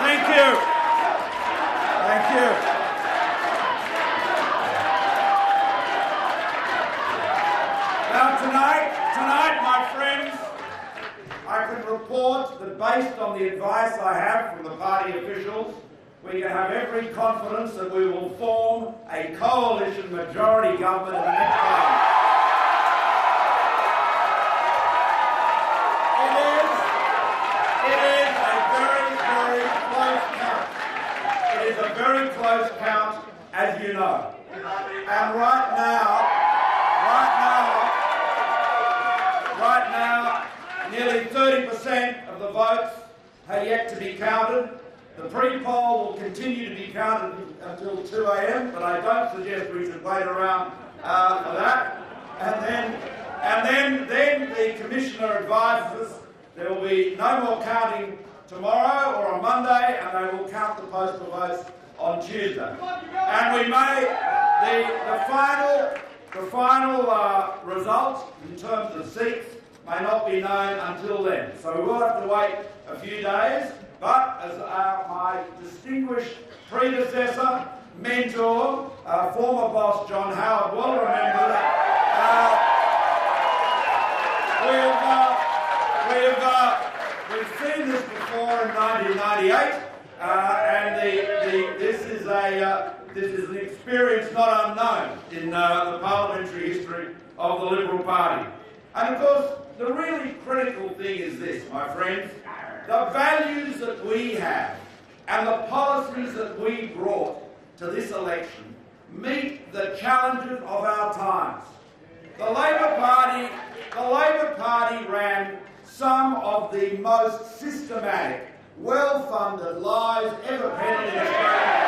Thank you. Thank you. Now tonight, my friends, I can report that based on the advice I have from the party officials, we can have every confidence that we will form a coalition majority government in the next parliament. It is a very, very close count. It is a very close count, as you know. And right now, nearly 30% of the votes are yet to be counted. The pre-poll will continue to be counted until 2 a.m, but I don't suggest we should wait around for that. And then the Commissioner advises there will be no more counting tomorrow or on Monday, and they will count the postal votes on Tuesday. And we may, the final results in terms of seats may not be known until then. So we will have to wait a few days, but as my distinguished predecessor, mentor, former boss John Howard will remember, we've seen this before in 1998, and this is an experience not unknown in the parliamentary history of the Liberal Party. And of course, the really critical thing is this, my friends: the values that we have and the policies that we brought to this election meet the challenges of our times. The Labor Party ran some of the most systematic, well-funded lies ever penned in Australia.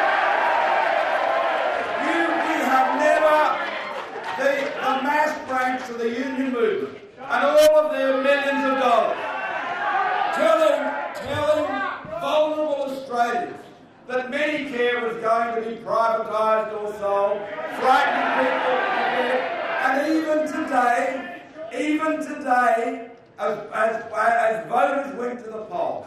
We have never, the mass branch of the union movement and all of their millions of dollars telling vulnerable Australians that Medicare was going to be privatised or sold, frightening people to death. And even today, as voters went to the polls,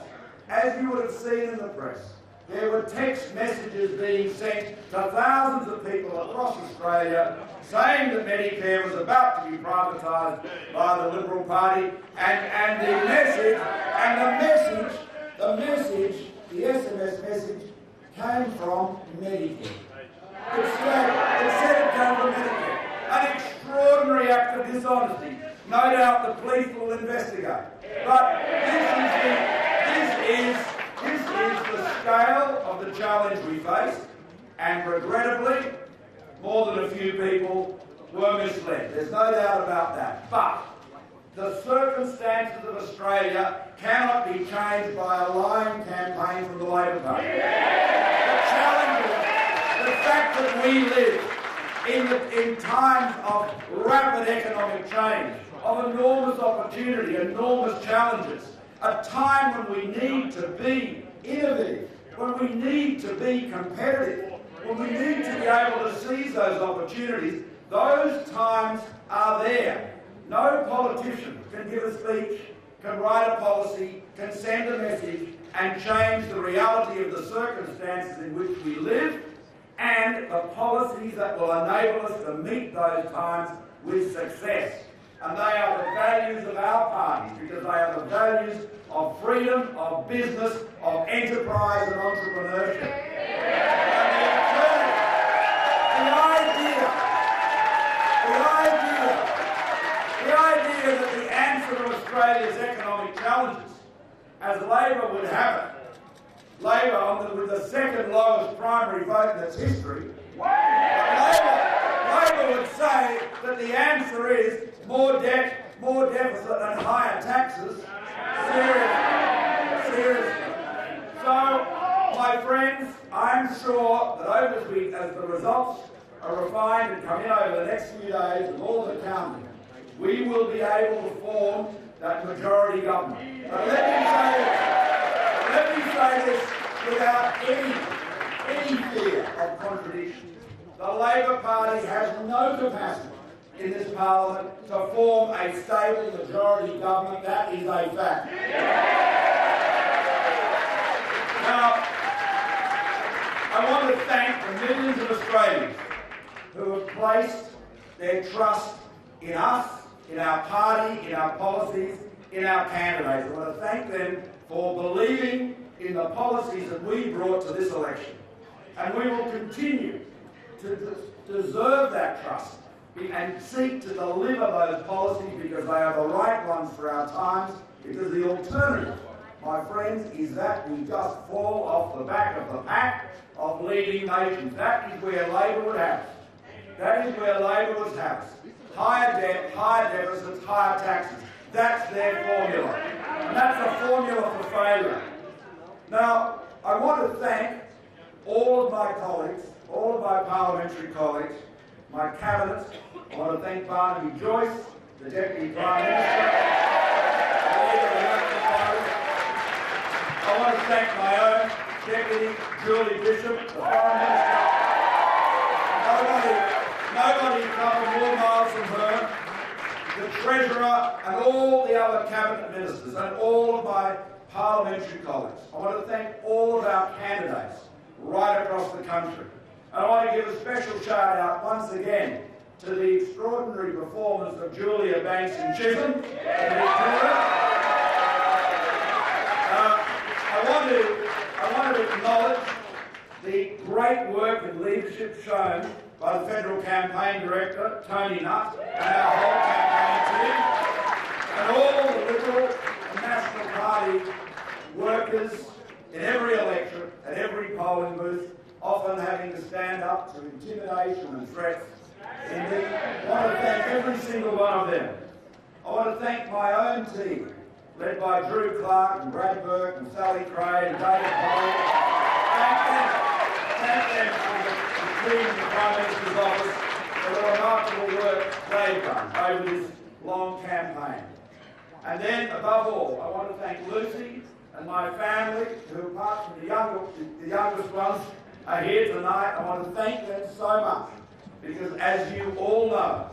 as you would have seen in the press, there were text messages being sent to thousands of people across Australia saying that Medicare was about to be privatised by the Liberal Party, and the SMS message came from Medicare. It said it came from Medicare. An extraordinary act of dishonesty. No doubt the police will investigate. But this is the scale of the challenge we face, and regrettably, more than a few people were misled. There's no doubt about that. But the circumstances of Australia cannot be changed by a lying campaign from the Labor Party. The challenges, the fact that we live in times of rapid economic change, of enormous opportunity, enormous challenges, a time when we need to be innovative, when we need to be competitive, when we need to be able to seize those opportunities. Those times are there. No politician can give a speech, can write a policy, can send a message and change the reality of the circumstances in which we live and the policies that will enable us to meet those times with success. And they are the values of our party, because they are the values of freedom, of business, of enterprise and entrepreneurship. And the idea that the answer to Australia's economic challenges, as Labor would have it, Labor with the second lowest primary vote in its history, Labor would say that the answer is more debt, more deficit and higher taxes. Seriously. So, my friends, I'm sure that as the results are refined and come in over the next few days with all the counting, we will be able to form that majority government. But let me say this without any fear of contradiction. The Labor Party has no capacity in this Parliament to form a stable majority government. That is a fact. Now, I want to thank the millions of Australians who have placed their trust in us, in our party, in our policies, in our candidates. I want to thank them for believing in the policies that we brought to this election. And we will continue to deserve that trust and seek to deliver those policies because they are the right ones for our times, because the alternative, my friends, is that we just fall off the back of the pack of leading nations. That is where Labor would have us. That is where Labor would have us. Higher debt, higher deficits, higher taxes. That's their formula. And that's a formula for failure. Now, I want to thank all of my colleagues, all of my parliamentary colleagues, my cabinet. I want to thank Barnaby Joyce, the Deputy Prime Minister, the Leader of the National Party. I want to thank my own Deputy, Julie Bishop, the Foreign Minister. Nobody covered more miles than her, the Treasurer, and all the other Cabinet Ministers, and all of my parliamentary colleagues. I want to thank all of our candidates right across the country. And I want to give a special shout out once again to the extraordinary performance of Julia Banks in Chisholm, in Victoria. I want to acknowledge the great work and leadership shown by the Federal Campaign Director, Tony Nutt, and our whole campaign team, and all the Liberal and National Party workers in every election, at every polling booth, often having to stand up to intimidation and threats. Indeed, I want to thank every single one of them. I want to thank my own team, led by Drew Clark and Brad Burke and Sally Cray and David Powell. Thank them for the team in the Prime Minister's office for the remarkable work they've done over this long campaign. And then, above all, I want to thank Lucy and my family, who, apart from the youngest ones, are here tonight. I want to thank them so much, because as you all know,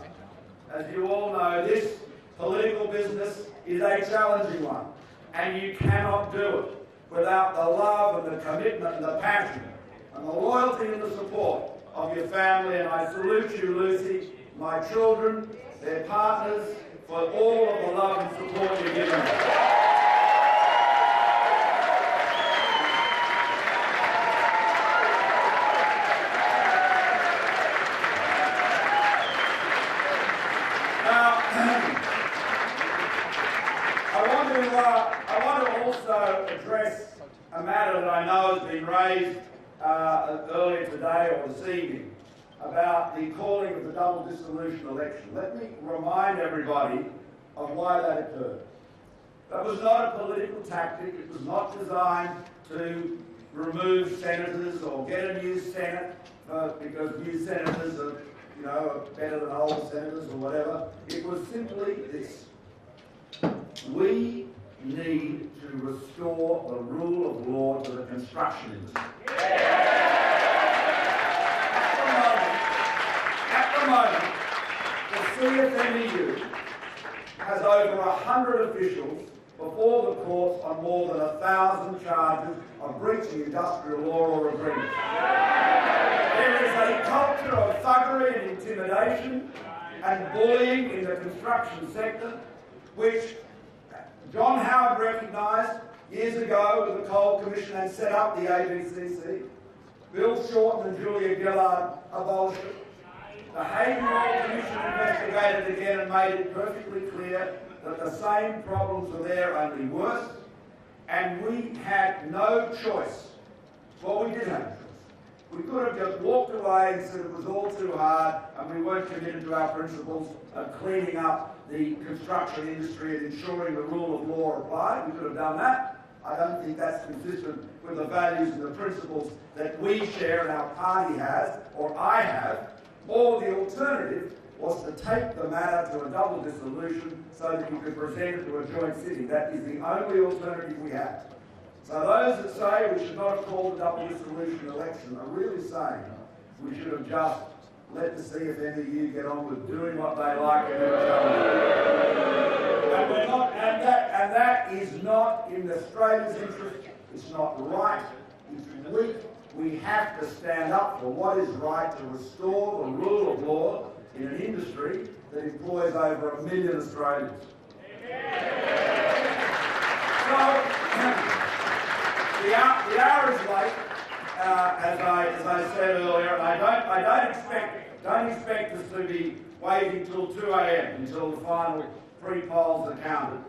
this political business is a challenging one, and you cannot do it without the love and the commitment and the passion and the loyalty and the support of your family. And I salute you, Lucy, my children, their partners, for all of the love and support you've given me. I want to also address a matter that I know has been raised earlier today or this evening about the calling of the double dissolution election. Let me remind everybody of why that occurred. That was not a political tactic. It was not designed to remove senators or get a new Senate because new senators are, better than old senators or whatever. It was simply this. We need to restore the rule of law to the construction industry. At the moment, the CFMEU has over 100 officials before the courts on more than 1,000 charges of breaching industrial law or agreements. There is a culture of thuggery and intimidation and bullying in the construction sector, which John Howard recognised years ago with the Coal Commission and set up the ABCC. Bill Shorten and Julia Gillard abolished it. The Hayden Royal Commission investigated again and made it perfectly clear that the same problems were there, only worse, and we had no choice. Well, we did have a choice. We could have just walked away and said it was all too hard and we weren't committed to our principles of cleaning up the construction industry and ensuring the rule of law applied. We could have done that. I don't think that's consistent with the values and the principles that we share and our party has, or I have. Or the alternative was to take the matter to a double dissolution so that you could present it to a joint sitting. That is the only alternative we have. So those that say we should not have called a double dissolution election are really saying we should have just let the CFMEU get on with doing what they like and do and we're not, and that is not in Australia's interest. It's not right. It's weak. We have to stand up for what is right to restore the rule of law in an industry that employs over 1 million Australians. So, the hour is late, as I said earlier, and I don't expect us to be waiting till 2 a.m. until the final 3 polls are counted.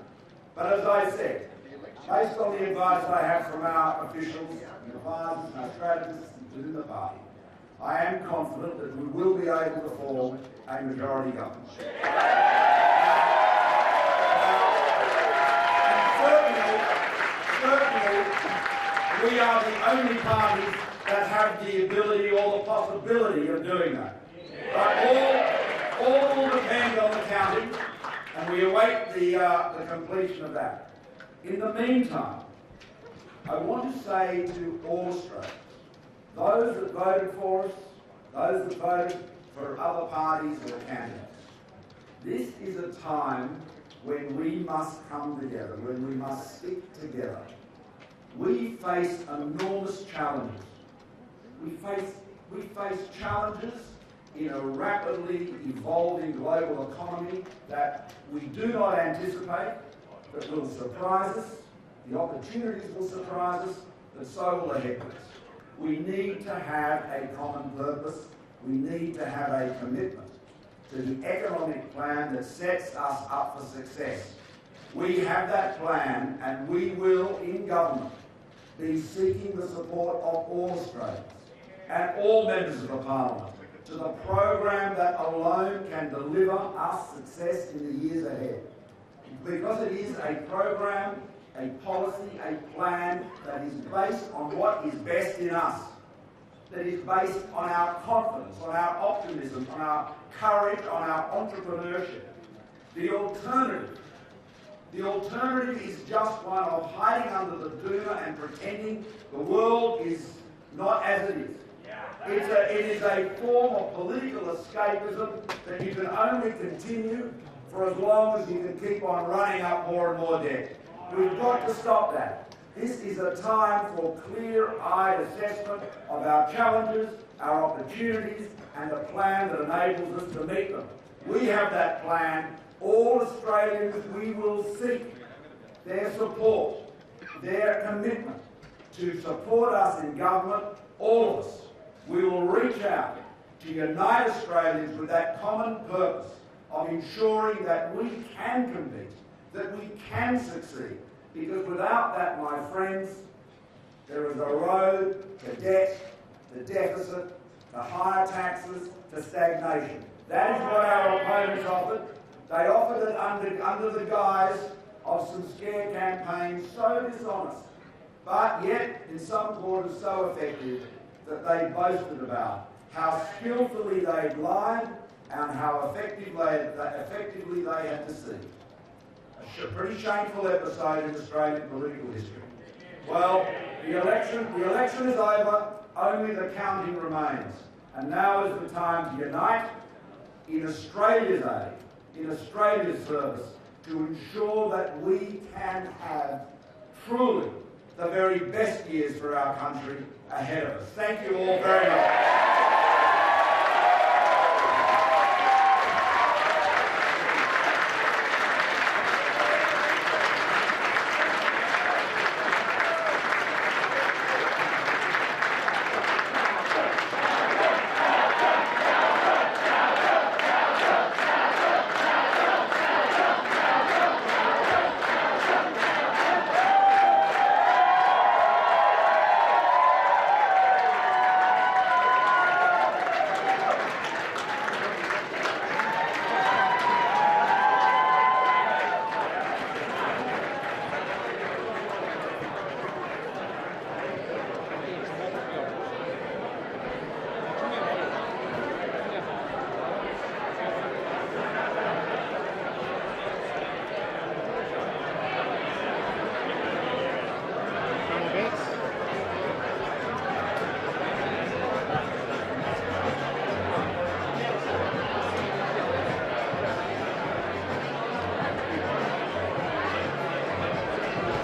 But as I said, based on the advice I have from our officials, and advisors and our strategists within the party, I am confident that we will be able to form a majority government. Certainly, we are the only parties that have the ability or the possibility of doing that. But all will depend on the counting, and we await the completion of that. In the meantime, I want to say to all Australians, those that voted for us, those that voted for other parties or candidates, this is a time when we must come together, when we must stick together. We face enormous challenges. We face challenges in a rapidly evolving global economy that we do not anticipate, that will surprise us. The opportunities will surprise us, but so will the headwinds. We need to have a common purpose. We need to have a commitment to the economic plan that sets us up for success. We have that plan, and we will, in government, be seeking the support of all Australians and all members of the Parliament to the program that alone can deliver us success in the years ahead. Because it is a program, a policy, a plan that is based on what is best in us, that is based on our confidence, on our optimism, on our courage, on our entrepreneurship. The alternative is just one of hiding under the doona and pretending the world is not as it is. It is a form of political escapism that you can only continue for as long as you can keep on running up more and more debt. We've got to stop that. This is a time for clear-eyed assessment of our challenges, our opportunities, and a plan that enables us to meet them. We have that plan. All Australians, we will seek their support, their commitment to support us in government, all of us. We will reach out to unite Australians with that common purpose of ensuring that we can compete, that we can succeed. Because without that, my friends, there is a road to debt, to deficit, to higher taxes, to stagnation. That is what our opponents offered. They offered it under the guise of some scare campaigns so dishonest, but yet in some quarters so effective that they boasted about how skillfully they'd lied and how effectively they had deceived. A pretty shameful episode in Australian political history. Well, the election is over, only the counting remains. And now is the time to unite in Australia's aid, in Australia's service, to ensure that we can have truly the very best years for our country ahead of us. Thank you all very much.